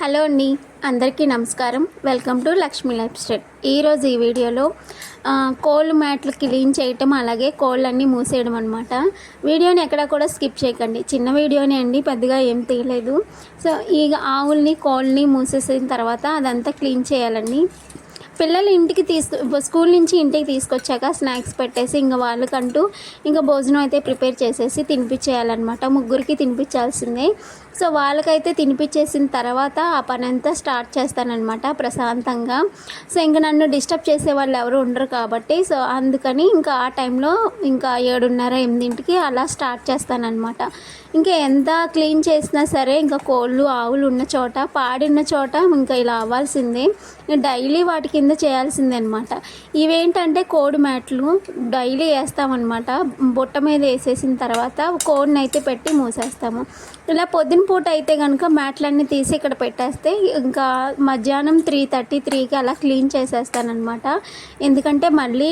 Hello అండి, అందరికీ నమస్కారం. Welcome to Lakshmi life style. ఈరోజు ఈ వీడియోలో కోళ్ళు మ్యాట్లు క్లీన్ చేయటం, అలాగే కోళ్ళన్నీ మూసేయడం అనమాట. వీడియోని ఎక్కడ కూడా స్కిప్ చేయకండి. చిన్న వీడియోనే అండి, పెద్దగా ఏం తీయలేదు. సో ఈ ఆవుల్ని కోళ్ళని మూసేసిన తర్వాత అదంతా క్లీన్ చేయాలండి. పిల్లలు ఇంటికి స్కూల్ నుంచి ఇంటికి తీసుకొచ్చాక స్నాక్స్ పెట్టేసి ఇంకా వాళ్ళకంటూ ఇంకా భోజనం అయితే ప్రిపేర్ చేసేసి తినిపించేయాలన్నమాట. ముగ్గురికి తినిపించాల్సిందే. సో వాళ్ళకైతే తినిపించేసిన తర్వాత ఆ పని అంతా స్టార్ట్ చేస్తానన్నమాట ప్రశాంతంగా. సో ఇంకా నన్ను డిస్టర్బ్ చేసే వాళ్ళు ఎవరు ఉండరు కాబట్టి సో అందుకని ఇంకా ఆ టైంలో ఇంకా 7:30, 8కి అలా స్టార్ట్ చేస్తానన్నమాట. ఇంకా ఎంత క్లీన్ చేసినా సరే ఇంకా కోళ్ళు ఆవులు ఉన్న చోట, పాడిన్న చోట ఇంకా ఇలా అవ్వాల్సిందే. డైలీ వాటి కింద చేయాల్సిందే అనమాట. ఇవేంటంటే కోడి మ్యాట్లు డైలీ వేస్తామన్నమాట. బుట్ట మీద వేసేసిన తర్వాత కోడిని అయితే పెట్టి మూసేస్తాము. ఇలా పొద్దున పూట అయితే కనుక మ్యాట్లన్నీ తీసి ఇక్కడ పెట్టేస్తే ఇంకా మధ్యాహ్నం 3:33కి అలా క్లీన్ చేసేస్తానమాట. ఎందుకంటే మళ్ళీ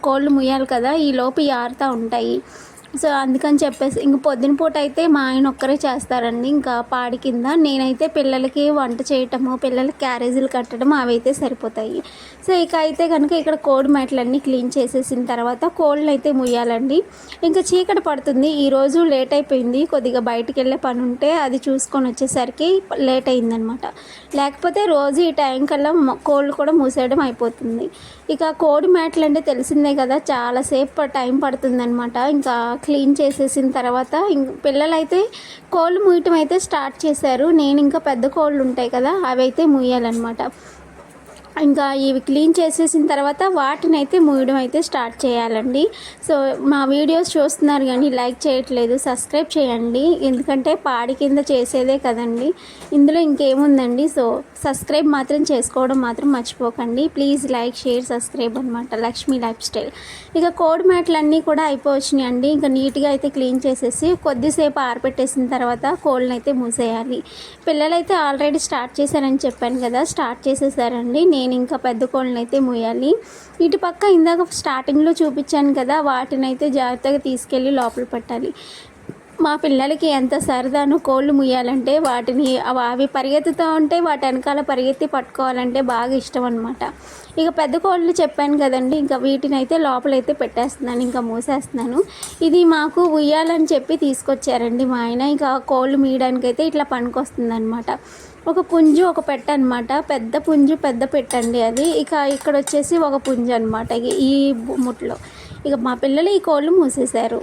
కోళ్ళు ముయ్యాలి కదా, ఈ లోపు ఆరుతూ ఉంటాయి. సో అందుకని చెప్పేసి ఇంక పొద్దున పూట అయితే మా ఆయన ఒక్కరే చేస్తారండి. ఇంకా పాడి కింద నేనైతే పిల్లలకి వంట చేయటము, పిల్లలకి క్యారేజీలు కట్టడం అవైతే సరిపోతాయి. సో ఇక అయితే కనుక ఇక్కడ కోడి మ్యాట్లన్నీ క్లీన్ చేసేసిన తర్వాత కోళ్ళని అయితే ముయ్యాలండి. ఇంకా చీకటి పడుతుంది. ఈరోజు లేట్ అయిపోయింది, కొద్దిగా బయటికి వెళ్ళే పని ఉంటే అది చూసుకొని వచ్చేసరికి లేట్ అయిందనమాట. లేకపోతే రోజు ఈ టైం కల్లా కోళ్ళు కూడా మూసేయడం అయిపోతుంది. ఇక కోడి మ్యాట్లు అంటే తెలిసిందే కదా, చాలాసేపు టైం పడుతుందనమాట. ఇంకా క్లీన్ చేసేసిన తర్వాత పిల్లలైతే కోళ్ళు మూయటం అయితే స్టార్ట్ చేశారు. నేను ఇంకా పెద్ద కోళ్ళు ఉంటాయి కదా, అవి అయితే మూయాలన్నమాట. ఇంకా ఇవి క్లీన్ చేసేసిన తర్వాత వాటిని అయితే మూయడం అయితే స్టార్ట్ చేయాలండి. సో మా వీడియోస్ చూస్తున్నారు కానీ లైక్ చేయట్లేదు, సబ్స్క్రైబ్ చేయండి. ఎందుకంటే పాడి కింద చేసేదే కదండి, ఇందులో ఇంకేముందండి. సో సబ్స్క్రైబ్ మాత్రం చేసుకోవడం మాత్రం మర్చిపోకండి. ప్లీజ్ లైక్, షేర్, సబ్స్క్రైబ్ అనమాట. Lakshmi life style. ఇక కోడి మ్యాట్లన్నీ కూడా అయిపోవచ్చినాయి అండి. ఇంకా నీట్గా అయితే క్లీన్ చేసేసి కొద్దిసేపు ఆరబెట్టేసిన తర్వాత కోళ్ళని అయితే మూసేయాలి. పిల్లలైతే ఆల్రెడీ స్టార్ట్ చేశారని చెప్పాను కదా, స్టార్ట్ చేసేసారండి. నేను ఇంకా పెద్ద కోళ్ళని అయితే మూయాలి. ఇటు పక్క ఇందాక స్టార్టింగ్లో చూపించాను కదా, వాటిని అయితే జాగ్రత్తగా తీసుకెళ్ళి లోపల పెట్టాలి. మా పిల్లలకి ఎంత సరదాను కోళ్ళు ముయ్యాలంటే, వాటిని అవి పరిగెత్తుతూ ఉంటే వాటి వెనకాల పరిగెత్తి పట్టుకోవాలంటే బాగా ఇష్టం అనమాట. ఇక పెద్ద కోళ్ళు చెప్పాను కదండి, ఇంకా వీటిని అయితే లోపలైతే పెట్టేస్తున్నాను, ఇంకా మూసేస్తున్నాను. ఇది మాకు ఉయ్యాలని చెప్పి తీసుకొచ్చారండి మా ఆయన. ఇంకా కోళ్ళు మీయడానికి అయితే ఇట్లా పనికొస్తుంది అనమాట. ఒక పుంజు, ఒక పెట్ట అనమాట. పెద్ద పుంజు, పెద్ద పెట్టండి అది. ఇక ఇక్కడ వచ్చేసి ఒక పుంజు అనమాట ఈ ముట్లో. ఇక మా పిల్లలు ఈ కోళ్ళు మూసేశారు.